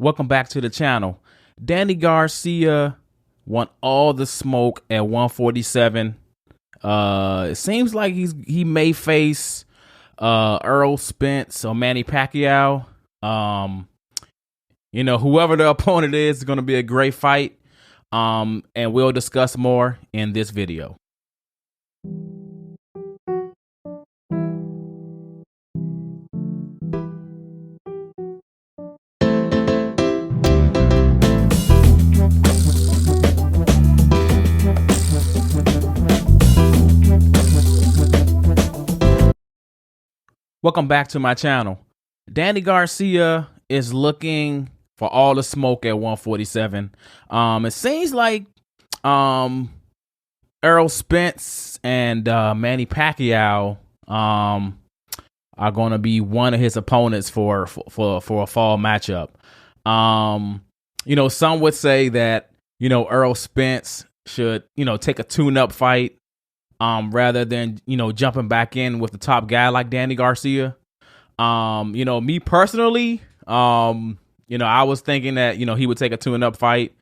Welcome back to the channel. Danny Garcia want all the smoke at 147. It seems like he may face Errol Spence or Manny Pacquiao. Whoever the opponent is going to be a great fight. And we'll discuss more in this video. Welcome back to my channel. Danny Garcia is looking for all the smoke at 147. It seems like Errol Spence and Manny Pacquiao are going to be one of his opponents for a fall matchup. Some would say that Errol Spence should take a tune-up fight. Rather than, jumping back in with the top guy like Danny Garcia. Me personally, I was thinking that, he would take a tune-up fight,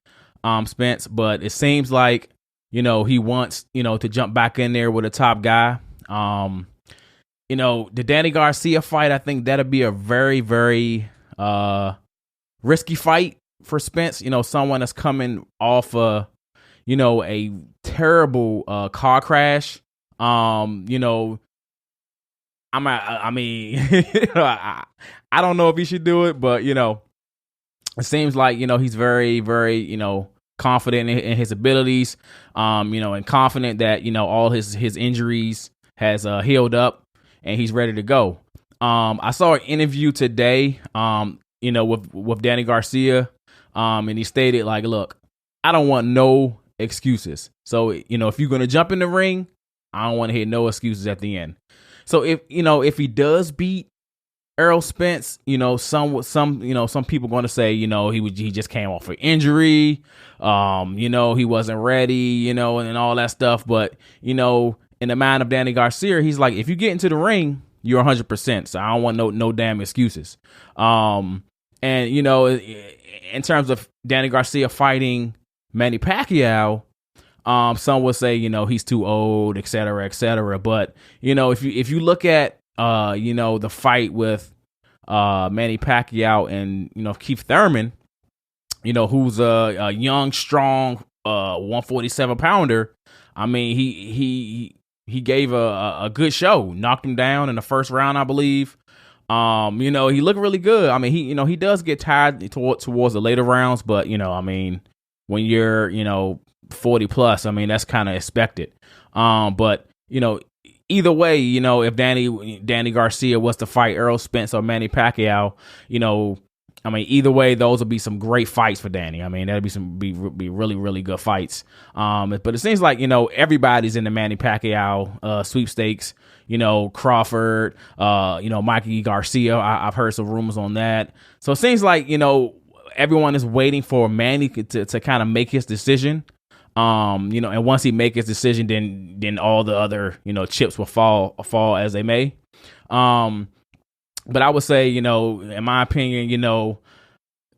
Spence, but it seems like, he wants, to jump back in there with a top guy. The Danny Garcia fight, I think that'll be a very, very risky fight for Spence. Someone that's coming off a terrible car crash. I don't know if he should do it, but it seems like he's very, very confident in his abilities, and confident that all his injuries has healed up and he's ready to go. I saw an interview today with Danny Garcia, and he stated like, look, I don't want no excuses. So, if you're going to jump in the ring, I don't want to hear no excuses at the end. So if he does beat Errol Spence, some people going to say, he just came off an injury. He wasn't ready, and all that stuff. But, in the mind of Danny Garcia, he's like, if you get into the ring, you're 100%. So I don't want no damn excuses. And, in terms of Danny Garcia fighting Manny Pacquiao, some would say, he's too old, et cetera, et cetera. But, if you look at, the fight with Manny Pacquiao and, Keith Thurman, who's a young, strong 147 pounder. I mean, he gave a good show, knocked him down in the first round, I believe. He looked really good. I mean, he does get tired towards the later rounds, but, when you're, 40 plus, that's kind of expected. But, either way, if Danny Garcia was to fight Errol Spence or Manny Pacquiao, either way, those will be some great fights for Danny. That'd be really, really good fights. But it seems like, everybody's in the Manny Pacquiao sweepstakes. Crawford, Mikey Garcia. I've heard some rumors on that. So it seems like, everyone is waiting for Manny to kind of make his decision. And once he make his decision, then all the other, chips will fall as they may. But I would say, in my opinion,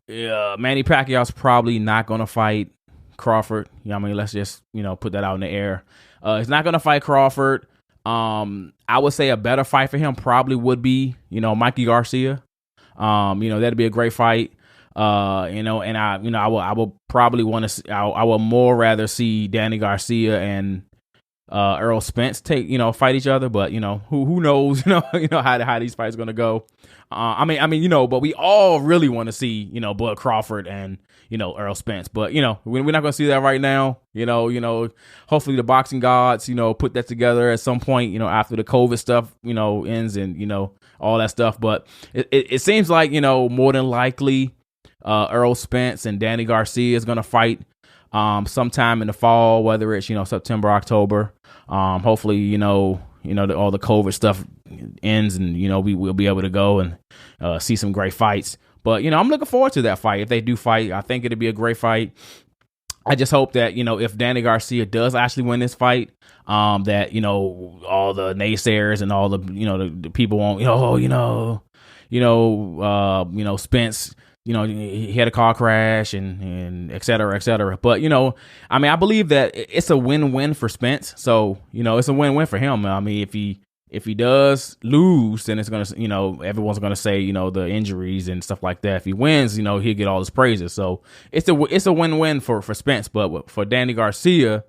Manny Pacquiao's probably not going to fight Crawford. Let's just, put that out in the air. He's not going to fight Crawford. I would say a better fight for him probably would be, Mikey Garcia. That'd be a great fight. And I will probably want to. I will more rather see Danny Garcia and Errol Spence fight each other. But who knows? How these fights gonna go. But we all really want to see Bud Crawford and Errol Spence. But we're not gonna see that right now. Hopefully the boxing gods put that together at some point. After the COVID stuff ends and all that stuff. But it seems like more than likely. Errol Spence and Danny Garcia is going to fight sometime in the fall, whether it's September, October. Hopefully all the COVID stuff ends and we'll be able to go and see some great fights. But I'm looking forward to that fight. If they do fight, I think it'd be a great fight. I just hope that if Danny Garcia does actually win this fight, that all the naysayers and all the the people won't Spence, he had a car crash and et cetera, et cetera. But, I believe that it's a win-win for Spence. So, it's a win-win for him. I mean, if he does lose, then it's going to, everyone's going to say, the injuries and stuff like that. If he wins, he'll get all his praises. So it's a win-win for Spence. But for Danny Garcia,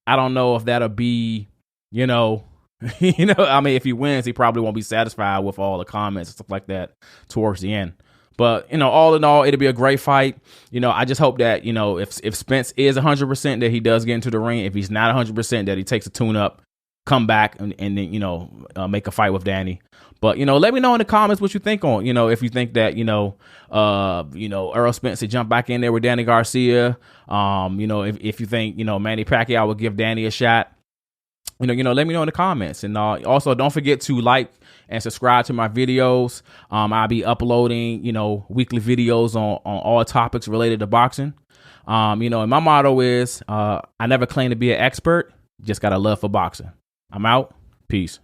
I don't know if that'll be, if he wins, he probably won't be satisfied with all the comments and stuff like that towards the end. But, all in all, it'll be a great fight. I just hope that, if Spence is 100%, that he does get into the ring. If he's not 100%, that he takes a tune-up, come back, and then, make a fight with Danny. But, let me know in the comments what you think on, if you think that, Errol Spence should jump back in there with Danny Garcia. If you think, Manny Pacquiao will give Danny a shot. Let me know in the comments. And also don't forget to like and subscribe to my videos. I'll be uploading, weekly videos on all topics related to boxing. And my motto is, I never claim to be an expert, just got a love for boxing. I'm out. Peace.